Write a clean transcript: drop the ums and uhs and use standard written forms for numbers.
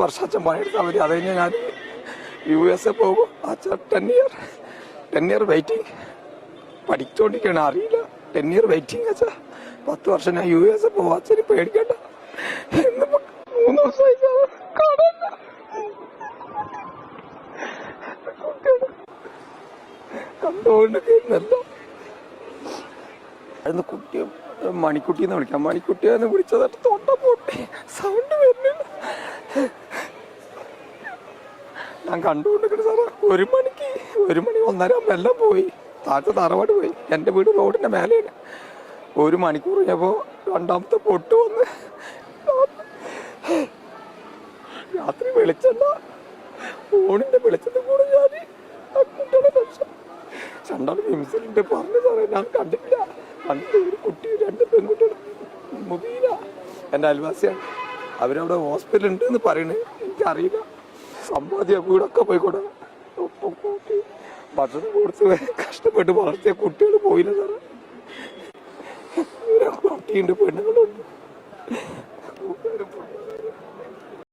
വർഷം അച്ഛൻ പണിയെടുത്താൽ മതി. അത് കഴിഞ്ഞാൽ ഞാൻ US പോകും. അച്ഛൻ 10 ഇയർ വെയിറ്റിംഗ്. പഠിച്ചുകൊണ്ടിരിക്കുകയാണ്, അറിയില്ല. 10 ഇയർ വെയിറ്റിംഗ് അച്ഛാ. 10 വർഷം ഞാൻ US പോകും. അച്ഛന് പേടിക്കണ്ട. എന്നിപ്പോ 3 ദിവസമായി കാണാനില്ല. കണ്ടുകൊണ്ടിരിക്കുന്നല്ല. അന്ന് കുട്ടിയും മണിക്കുട്ടിന്ന് വിളിക്കാം. മണിക്കുട്ടിയെന്ന് വിളിച്ചതായിട്ട് തൊണ്ട പൊട്ടി, സൗണ്ട് വരുന്നില്ല. ഞാൻ കണ്ടുകൊണ്ടിരിക്കുന്നു സാറേ. 1 മണിക്ക് 1 മണി 1:30 എല്ലാം പോയി. താഴത്തെ തറവാട് പോയി. എൻ്റെ വീട് റോഡിൻ്റെ മേലെയാണ്. 1 മണിക്കൂർ കഴിഞ്ഞപ്പോൾ രണ്ടാമത്തെ പൊട്ട് വന്ന് രാത്രി വെളിച്ചെണ്ണ ഫോണിൻ്റെ വെളിച്ചത്തിൽ കൂടെ ഞാൻ ആ കുട്ടിയുടെ രക്ഷം രണ്ടാൾ മിംസിലുണ്ട് പറഞ്ഞു സാറേ. ഞാൻ കണ്ടില്ല. കണ്ടിട്ട് ഒരു കുട്ടി 2 പെൺകുട്ടികൾ മുബീന എൻ്റെ അയൽവാസിയാണ്. അവരവിടെ ഹോസ്പിറ്റൽ ഉണ്ട് എന്ന് പറയണേ. എനിക്കറിയില്ല. സമ്പാദ്യ വീടൊക്കെ പോയിക്കോട്ടെ. ഒപ്പം കൂട്ടി ഭക്ഷണം കൊടുത്ത് കഷ്ടപ്പെട്ട് വളർത്തിയ കുട്ടികൾ പോയില്ല സാറേ. കുട്ടിയുണ്ട്, പെണ്ണുങ്ങളുണ്ട്.